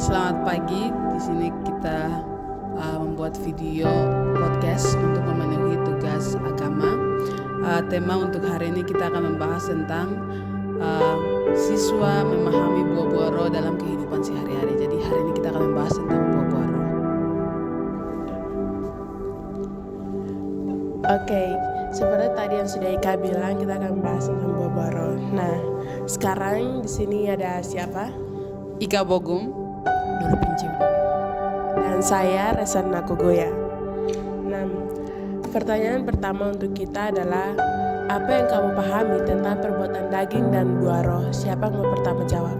Selamat pagi. Di sini kita membuat video podcast untuk memenuhi tugas agama. Tema untuk hari ini kita akan membahas tentang siswa memahami buah-buah roh dalam kehidupan sehari-hari. Jadi hari ini kita akan membahas tentang buah-buah roh. Oke, seperti tadi yang sudah Ika bilang, kita akan membahas tentang buah-buah roh. Nah, sekarang di sini ada siapa? Ika Bogum, Dulu Pincim. Dan saya Resan Nakogoya. Nah, pertanyaan pertama untuk kita adalah, apa yang kamu pahami tentang perbuatan daging dan buah roh? Siapa yang mau pertama jawab?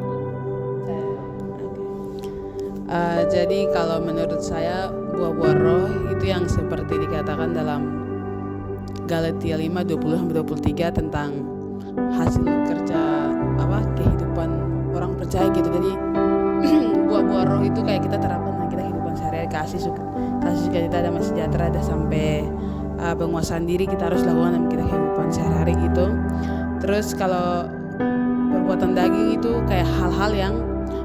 Jadi kalau menurut saya buah-buah roh itu yang seperti dikatakan dalam Galatia 5:20-23 tentang hasil kerja kehidupan orang percaya gitu. Jadi buah-buah roh itu kayak kita terapkan dalam kita kehidupan sehari-hari, kasih sukacita, damai sejahtera, dan sampai penguasaan diri kita harus lakukan dalam kita kehidupan sehari-hari gitu. Terus kalau perbuatan daging itu kayak hal-hal yang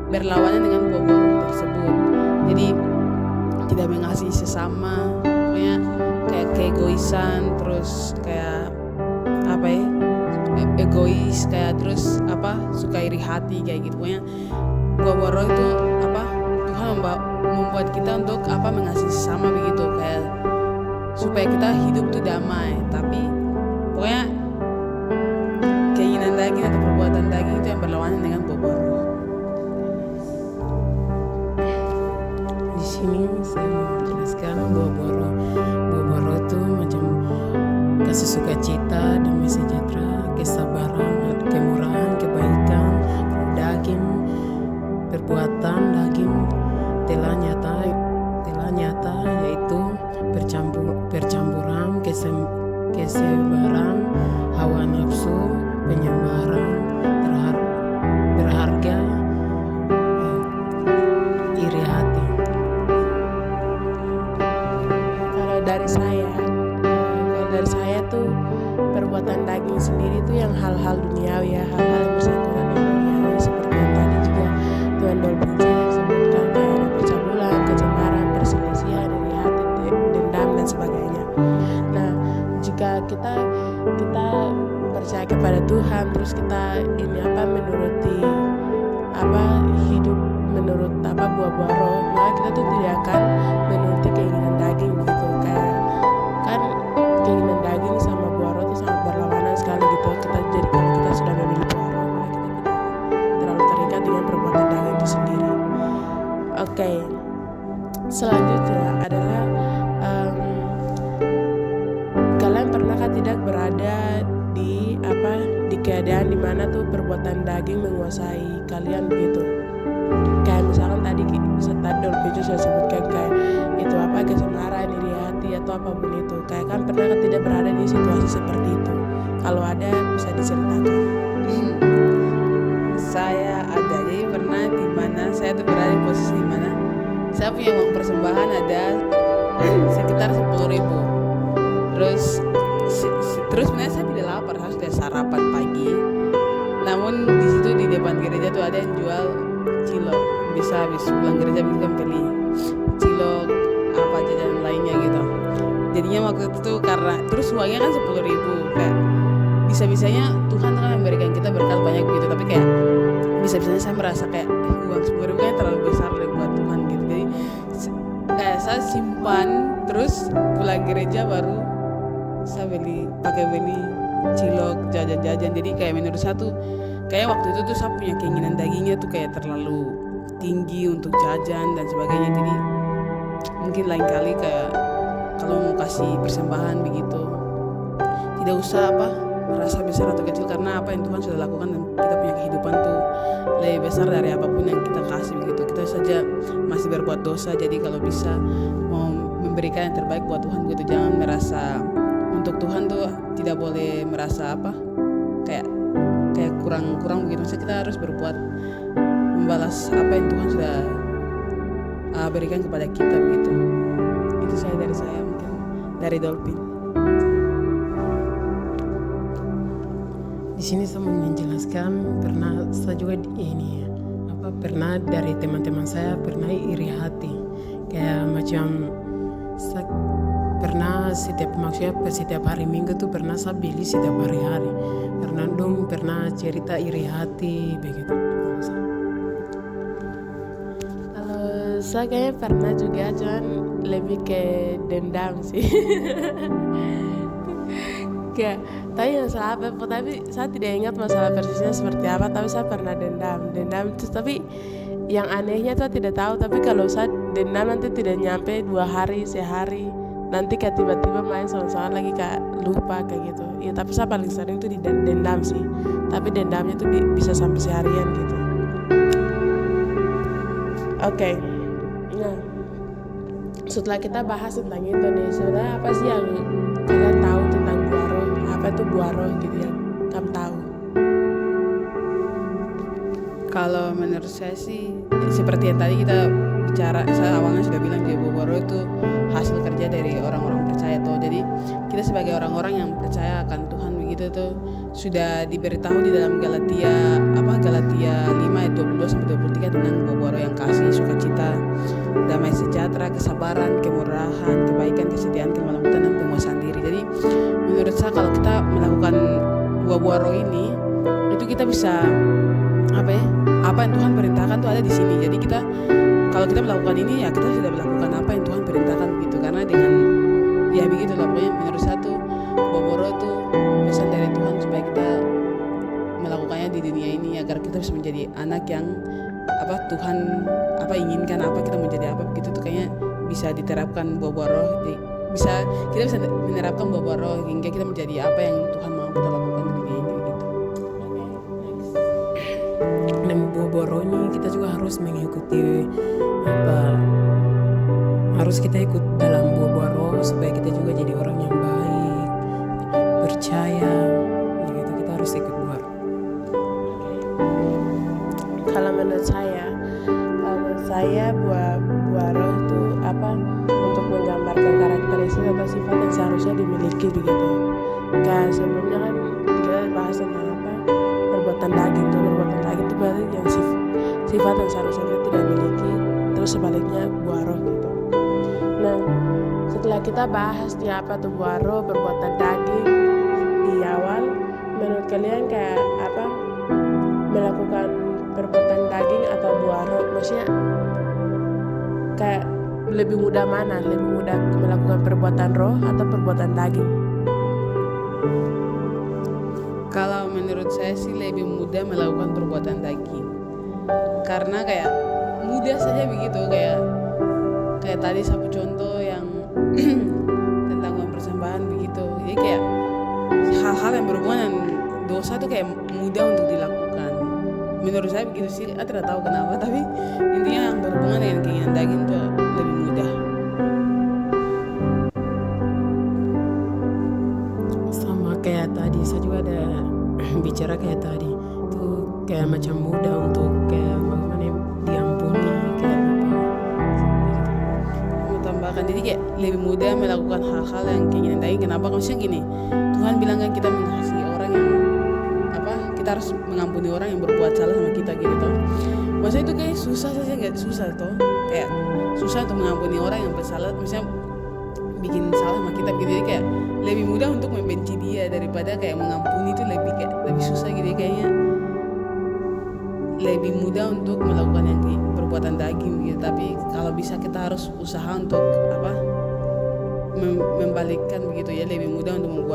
berlawanan dengan buah-buah roh tersebut. Jadi tidak mengasihi sesama, pokoknya kayak keegoisan, terus kayak egois, kayak terus suka iri hati kayak gitu. Pokoknya buah-buah roh itu Tuhan membuat kita untuk mengasihi sesama begitu, kayak supaya kita hidup tuh damai. Tapi pokoknya keinginan daging atau perbuatan daging itu yang berlawanan dengan buah-buah roh. Di sini saya mau menjelaskan buah-buah roh. Buah-buah roh itu macam kasih sukacita, damai sejahtera, kesabaran, kemurahan, kebaikan. Daging, perbuatan daging telah nyata yaitu percampuran, kesebaran, hawa nafsu, penyembaran berharga, iri hati. Kalau dari saya tuh perbuatan daging sendiri tuh yang hal-hal duniawi ya, hal-hal yang bersangkutan dengan duniawi, seperti yang tadi juga Tuhan Dolphin sebutkan, kayak ada percabulan, kecemaran, perselisihan, iri hati, dendam dan sebagainya. Nah, jika kita percaya kepada Tuhan, terus kita menuruti hidup menurut buah-buah roh, maka kita tuh tidak akan menuruti keinginan daging gitu. Kayak kan keinginan daging sama buah roh itu sangat berlawanan sekali gitu. Jadi kalau kita sudah memilih buah roh, maka kita tidak akan terlalu terikat dengan perbuatan daging itu sendiri. Oke. Selanjutnya adalah kalian pernahkah tidak berada di keadaan dimana tuh perbuatan daging menguasai kalian begitu? Kayak misalkan tadi Dolphin sudah sebutkan kayak itu kesenaran, iri hati atau apapun itu. Kayak kan pernahkah tidak berada di situasi seperti itu? Kalau ada bisa diceritakan. Saya ada, jadi pernah di mana saya tuh berada di posisi di mana saya punya uang persembahan ada sekitar 10.000. Terus sebenarnya saya tidak lapar, saya sudah sarapan pagi. Namun di situ di depan gereja tuh ada yang jual cilok, bisa habis pulang gereja bisa beli cilok jajanan lainnya gitu. Jadinya waktu itu tuh karena terus uangnya kan 10.000, kayak bisa-bisanya Tuhan kan memberikan kita berkat banyak gitu, tapi kayak bisa-bisanya saya merasa kayak uang 10.000 kan terlalu besar buat Tuhan gitu. Jadi saya simpan, terus pulang gereja baru saya beli cilok, jajan-jajan. Jadi kayak menurut saya tuh kayak waktu itu tuh saya punya keinginan dagingnya tuh kayak terlalu tinggi untuk jajan dan sebagainya. Jadi mungkin lain kali kayak kalau mau kasih persembahan begitu tidak usah merasa besar atau kecil, karena apa yang Tuhan sudah lakukan dan kita punya kehidupan tuh lebih besar dari apapun yang kita kasih begitu. Kita saja masih berbuat dosa, jadi kalau bisa mau memberikan yang terbaik buat Tuhan begitu. Jangan merasa untuk Tuhan tuh tidak boleh merasa kayak kurang begitu. Maksudnya kita harus berbuat membalas apa yang Tuhan sudah berikan kepada kita begitu. Itu dari saya mungkin dari Dolphin. Di sini saya mau menjelaskan, pernah saya juga pernah dari teman-teman saya pernah iri hati, kayak macam pernah setiap hari Minggu tuh pernah saya beli setiap hari-hari karena dong pernah cerita iri hati begitu. Kalau saya kayaknya pernah juga, cuman lebih ke dendam sih. Kayak tadi masalah apa, tapi saya tidak ingat masalah persisnya seperti apa, tapi saya pernah dendam itu. Tapi yang anehnya saya tidak tahu, tapi kalau saya dendam nanti tidak nyampe 2 hari, sehari, nanti kayak tiba-tiba main sama-sama lagi kayak lupa kayak gitu ya. Tapi saya paling sering tuh dendam sih, tapi dendamnya tuh bisa sampai seharian gitu. Oke. Nah, setelah kita bahas tentang itu nih, sebenarnya apa sih yang kalian tahu tentang buaro? Apa itu buaro gitu yang kamu tahu? Kalau menurut saya sih seperti yang tadi kita bicara, saya awalnya sudah bilang dia buaro itu hasil kerja dari orang-orang percaya tuh. Jadi kita sebagai orang-orang yang percaya akan Tuhan begitu tuh sudah diberitahu di dalam Galatia 5 ayat 22 sampai 23 tentang buaro yang kasih, sukacita, damai sejahtera, kesabaran, kemurahan, kebaikan, kesetiaan, kelembutan, dan penguasaan diri. Jadi menurut saya kalau kita melakukan buaro ini, itu kita bisa apa yang Tuhan perintahkan tuh ada di sini. Jadi kita kalau kita melakukan ini ya kita sudah melakukan apa yang Tuhan perintahkan gitu. Karena dengan ya begitu lah pokoknya menurut saya tuh buaro itu pesan dari Tuhan supaya kita melakukannya di dunia ini agar kita bisa menjadi anak yang Tuhan inginkan, kita menjadi apa begitu tuh kayaknya bisa diterapkan buaro. Kita bisa menerapkan buaro hingga kita menjadi apa yang Tuhan mau kita lakukan di dunia ini gitu. Dan buaro ini kita juga harus mengikuti harus kita ikut dalam buaro supaya kita juga jadi orang yang baik, percaya begitu. Kita harus ikut buaro. Kalau menurut saya buaro itu untuk menggambarkan karakteristik atau sifat yang seharusnya dimiliki begitu. Kayak sebelumnya kan kita bahas tentang perbuatan daging itu berarti yang sifat yang seharusnya kita tidak miliki, terus sebaliknya buaro gitu. Nah, setelah kita bahas nih apa tuh buaro, perbuatan daging di awal, menurut kalian kayak melakukan perbuatan daging atau buaro, maksudnya kayak lebih mudah mana? Lebih mudah melakukan perbuatan roh atau perbuatan daging? Kalau menurut saya sih lebih mudah melakukan perbuatan daging. Karena kayak mudah saja begitu, kayak tadi satu contoh yang tentang uang persembahan begitu. Jadi kayak hal-hal yang berhubungan dengan dosa tuh kayak mudah untuk dilakukan. Menurut saya begitu sih, saya tidak tahu kenapa, tapi intinya yang berhubungan dengan keinginan daging tuh lebih mudah. Sama kayak tadi, saya juga ada bicara kayak tadi tuh kayak macam mudah untuk kayak bagaimana diampuni kayak Mau tambahkan, jadi kayak lebih mudah melakukan hal-hal yang keinginan daging. Kenapa? Maksudnya gini, Tuhan bilang kan kita mengasihi orang yang kita harus mengampuni orang yang berbuat salah sama kita gitu toh. Maksudnya itu kayak susah saja, nggak susah toh, kayak susah untuk mengampuni orang yang bersalah, misalnya bikin salah sama kita gitu. Jadi kayak lebih mudah untuk membenci dia daripada kayak mengampuni, itu lebih susah gitu. Kayaknya lebih mudah untuk melakukan yang perbuatan daging gitu. Tapi kalau bisa kita harus usaha untuk membalikkan begitu ya, lebih mudah untuk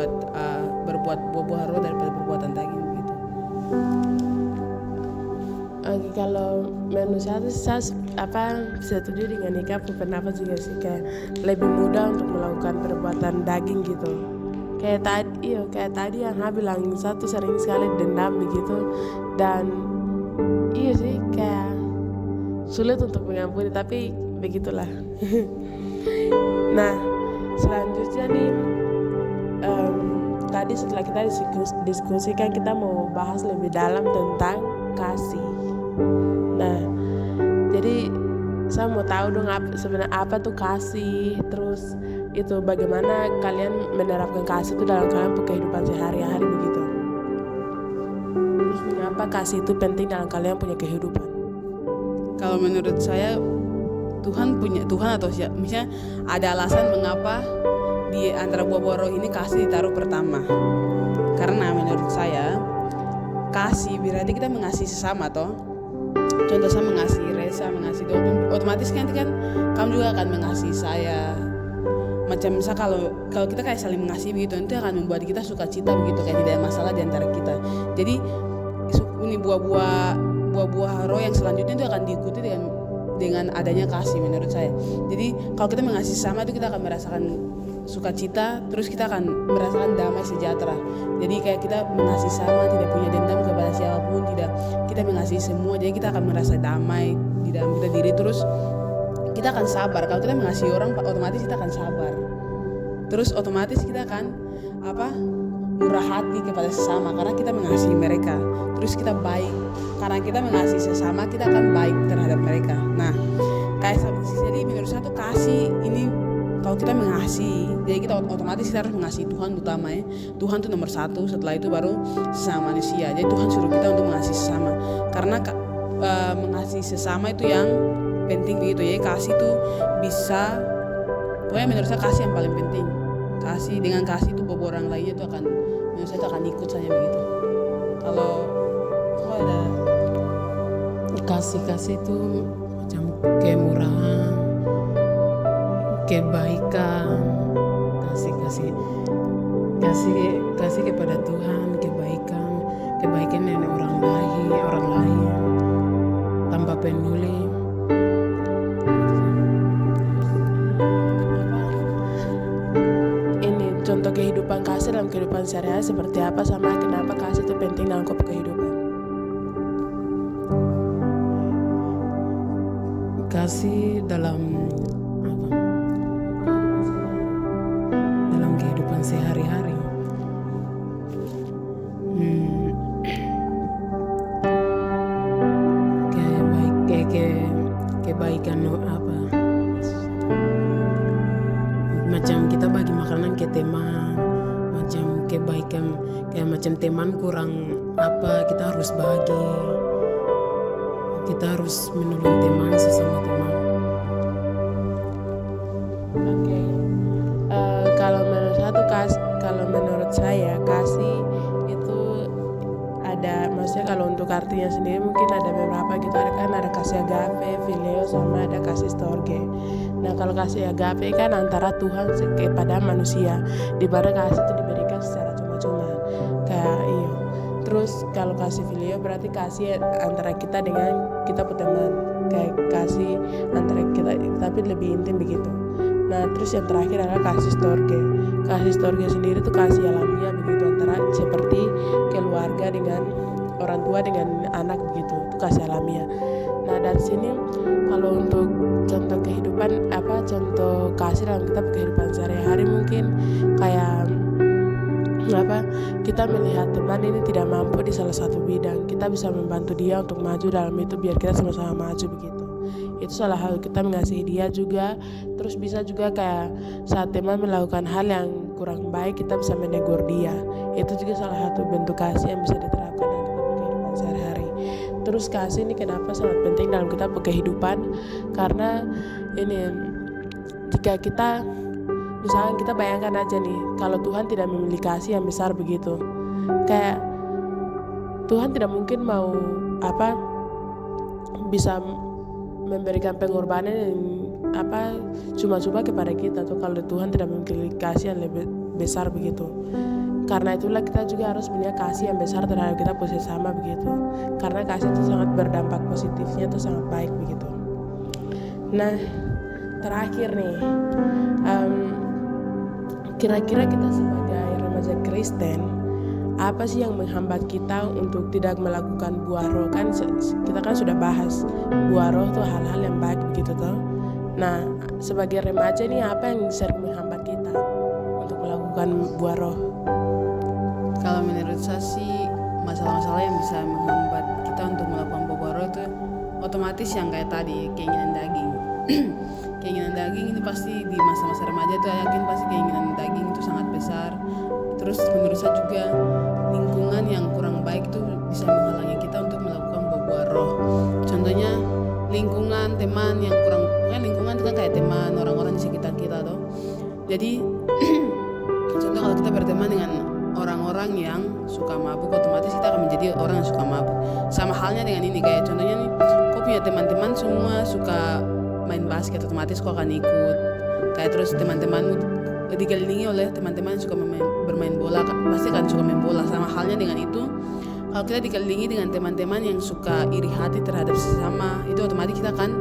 berbuat buaro daripada perbuatan daging begitu. Oke, kalau menurut saya setuju dengan Nika pendapat juga sih, kayak lebih mudah untuk melakukan perbuatan daging gitu. Kayak tadi yang Ha bilang, saya tuh sering sekali dendam begitu, dan iya sih kayak sulit untuk mengampuni, tapi begitulah. Nah, selanjutnya nih tadi setelah kita diskusikan, kita mau bahas lebih dalam tentang kasih. Nah, jadi saya mau tahu dong sebenarnya apa tuh kasih, terus itu bagaimana kalian menerapkan kasih itu dalam kalian kehidupan sehari-hari begitu. Terus mengapa kasih itu penting dalam kalian punya kehidupan? Kalau menurut saya Tuhan atau misalnya ada alasan mengapa di antara buah-buah roh ini kasih ditaruh pertama. Karena menurut saya kasih berarti kita mengasihi sesama toh. Contoh saya mengasihi Reza, mengasihi Dolphin, otomatis nanti kan kamu juga akan mengasihi saya. Macam misal kalau kita kayak saling mengasihi begitu, itu akan membuat kita sukacita begitu, kayak tidak ada masalah di antara kita. Jadi ini buah-buah roh yang selanjutnya itu akan diikuti dengan adanya kasih menurut saya. Jadi kalau kita mengasihi sama itu kita akan merasakan sukacita, terus kita akan merasakan damai sejahtera. Jadi kayak kita mengasihi sama, tidak punya dendam kepada siapapun, kita mengasihi semua, jadi kita akan merasa damai di dalam kita diri. Terus kita akan sabar. Kalau kita mengasihi orang, otomatis kita akan sabar. Terus otomatis kita akan murah hati kepada sesama karena kita mengasihi mereka. Terus kita baik karena kita mengasihi sesama, kita akan baik terhadap mereka. Nah, jadi menurut saya tuh kasih ini, kalau kita mengasihi, jadi kita otomatis kita harus mengasihi Tuhan utama ya. Tuhan itu nomor satu, setelah itu baru sesama manusia. Jadi Tuhan suruh kita untuk mengasihi sesama. Karena mengasihi sesama itu yang penting begitu ya. Kasih itu bisa, pokoknya menurut saya kasih yang paling penting. Dengan kasih itu beberapa orang lainnya itu akan, menurut saya itu akan ikut saja begitu. Kalau ada kasih itu macam kemurahan, kebaikan, kasih kepada Tuhan, kebaikan dari orang lain tanpa peduli. Ini contoh kehidupan kasih dalam kehidupan sehari-hari seperti apa, sama kenapa kasih itu penting dalam kehidupan. Kasih dalam kehidupan sehari-hari. Kebaikan macam kita bagi makanan ke teman, macam kebaikan kayak macam teman kurang kita harus bagi, kita harus menolong teman, sesama teman. Oke. Kalau menurut saya kasih itu ada, maksudnya kalau untuk artinya sendiri mungkin ada beberapa gitu. Ada kasih agape, phileo, sama ada kasih storge. Nah, kalau kasih agape kan antara Tuhan kepada manusia, di mana kasih itu diberikan secara cuma-cuma kayak iya. Terus kalau kasih phileo berarti kasih antara kita dengan kita teman, kayak kasih antara kita tapi lebih intim begitu. Nah, terus yang terakhir adalah kasih storge. Kasih storge sendiri itu kasih alamiah begitu, antara seperti keluarga dengan orang tua dengan anak begitu, itu kasih alamiah. Nah, dari sini kalau untuk contoh kehidupan contoh kasih dalam kita kehidupan sehari-hari mungkin kayak kita melihat teman ini tidak mampu di salah satu bidang, kita bisa membantu dia untuk maju dalam itu biar kita sama-sama maju begitu. Itu salah hal kita mengasihi dia juga. Terus bisa juga kayak saat teman melakukan hal yang kurang baik, kita bisa menegur dia. Itu juga salah satu bentuk kasih yang bisa diterapkan dalam kita kehidupan sehari-hari. Terus kasih ini kenapa sangat penting dalam kita kehidupan, karena ini jika kita misalnya kita bayangkan aja nih, kalau Tuhan tidak memiliki kasih yang besar begitu, kayak Tuhan tidak mungkin mau bisa memberikan pengorbanan yang cuma-cuma kepada kita tuh, kalau Tuhan tidak memiliki kasih yang lebih besar begitu. Karena itulah kita juga harus punya kasih yang besar terhadap kita sesama begitu, karena kasih itu sangat berdampak positifnya, itu sangat baik begitu. Nah, terakhir nih, kira-kira kita sebagai remaja Kristen, apa sih yang menghambat kita untuk tidak melakukan buah roh? Kan kita kan sudah bahas buah roh tuh hal-hal yang baik begitu toh. Nah, sebagai remaja nih, apa yang sering menghambat kita untuk melakukan buah roh? Kalau menurut saya sih masalah-masalah yang bisa menghambat kita untuk melakukan buah roh itu otomatis yang kayak tadi, keinginan daging. Keinginan daging ini pasti di masa-masa remaja itu, yakin pasti keinginan daging itu sangat besar. Terus menurut saya juga lingkungan yang kurang baik itu bisa menghalangi kita untuk melakukan buah roh. Contohnya lingkungan teman yang kurang, kan lingkungan itu kan kayak teman orang-orang di sekitar kita tuh. Jadi contoh kalau kita berteman dengan orang-orang yang suka mabuk, otomatis kita akan menjadi orang yang suka mabuk. Sama halnya dengan ini, kayak contohnya nih, kau punya teman-teman semua suka main basket, otomatis kau akan ikut. Kayak terus teman-temanmu dikelilingi oleh teman-teman yang suka bermain bola, pasti akan suka main bola. Sama halnya dengan itu, kalau kita dikelilingi dengan teman-teman yang suka iri hati terhadap sesama, itu otomatis kita akan,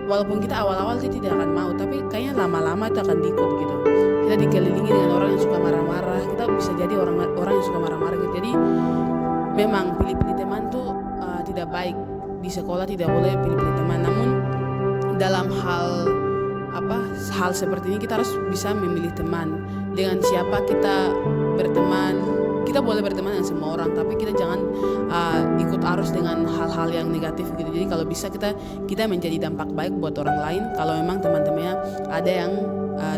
walaupun kita awal-awal itu tidak akan mau, tapi kayaknya lama-lama itu akan diikut gitu. Kita dikelilingi dengan orang yang suka marah-marah, kita bisa jadi orang yang suka marah-marah gitu. Jadi memang pilih-pilih teman tuh tidak baik. Di sekolah tidak boleh pilih-pilih teman, namun dalam hal seperti ini kita harus bisa memilih teman. Dengan siapa kita berteman, kita boleh berteman dengan semua orang, tapi kita jangan ikut arus dengan hal-hal yang negatif gitu. Jadi kalau bisa kita menjadi dampak baik buat orang lain. Kalau memang teman-temannya ada yang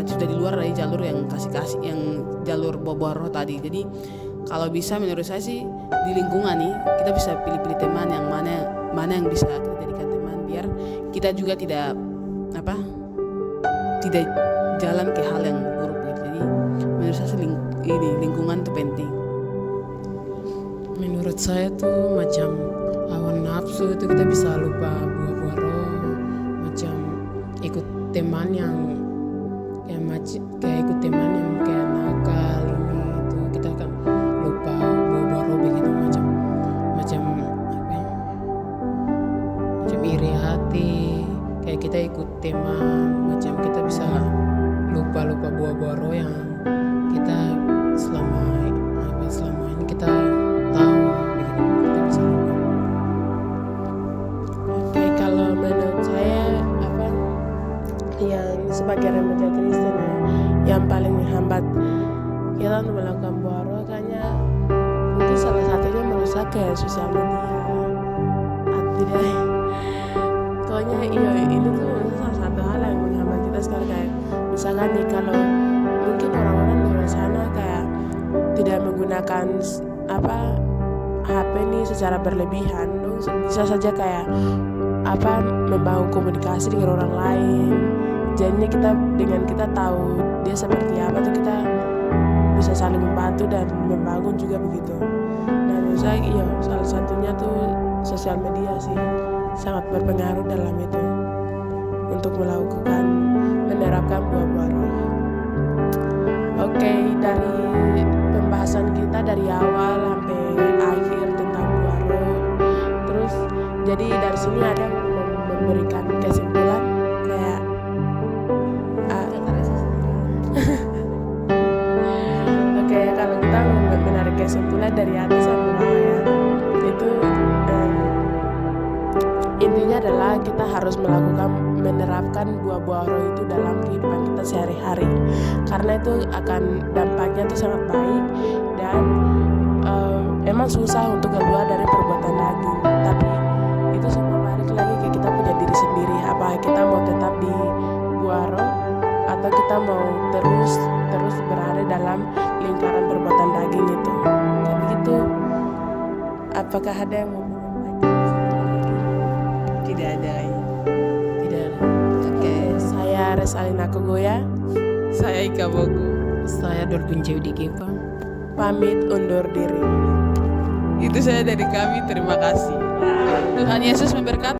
sudah di luar dari jalur yang kasih yang jalur bawa roh tadi. Jadi kalau bisa menurut saya sih di lingkungan nih kita bisa pilih-pilih teman yang mana yang bisa kita jadikan teman, biar kita juga tidak jalan ke hal yang buruk gitu. Jadi menurut saya lingkungan itu penting. Menurut saya tuh macam hawa nafsu itu kita bisa lupa buah-buah roh, macam ikut teman yang kayak ikut teman yang kayak nakal ini itu, kita akan lupa buah-buah roh begitu, macam iri hati, kayak kita ikut teman, macam kita bisa lupa buah-buah roh yang kita selama ini kita tahu begitu, kita bisa lupa. Oke, kalau menurut saya yang sebagai remaja Kristen yang paling menghambat kita untuk melakukan buah roh, kayaknya mungkin salah satunya merusak kayak sosial media. Pokoknya ini tuh salah satu hal yang menghambat kita sekarang. Kayak misalkan nih, kalau mungkin orang-orang di luar sana kayak tidak menggunakan HP nih secara berlebihan, dong bisa saja kayak membangun komunikasi dengan orang lain. Jadinya dengan kita tahu dia seperti apa tuh, kita bisa saling membantu dan membangun juga begitu. Nah menurut saya salah satunya tuh sosial media sih sangat berpengaruh dalam itu untuk menerapkan buah-buah roh. Oke, dari pembahasan kita dari awal sampai akhir tentang buah roh, terus jadi dari sini ada yang memberikan kesimpulan kayak oke, kalau kita menarik kesimpulan dari atas sampai bawah ya, itu intinya adalah kita harus menerapkan buah-buah roh itu dalam kehidupan kita sehari-hari, karena itu akan dampaknya itu sangat baik. Dan emang susah untuk keluar dari perbuatan daging, tapi itu semua balik lagi ke kita punya diri sendiri. Apa kita mau tetap di buah roh atau kita mau terus berada dalam lingkaran perbuatan daging itu. Jadi gitu. Apakah ada yang mau Tidak ada. Oke, saya Resalina Kogoya. Saya Ika Bogu. Saya Dorpin Ceudikepa. Pamit undur diri. Itu saya dari kami, terima kasih. Tuhan Yesus memberkati.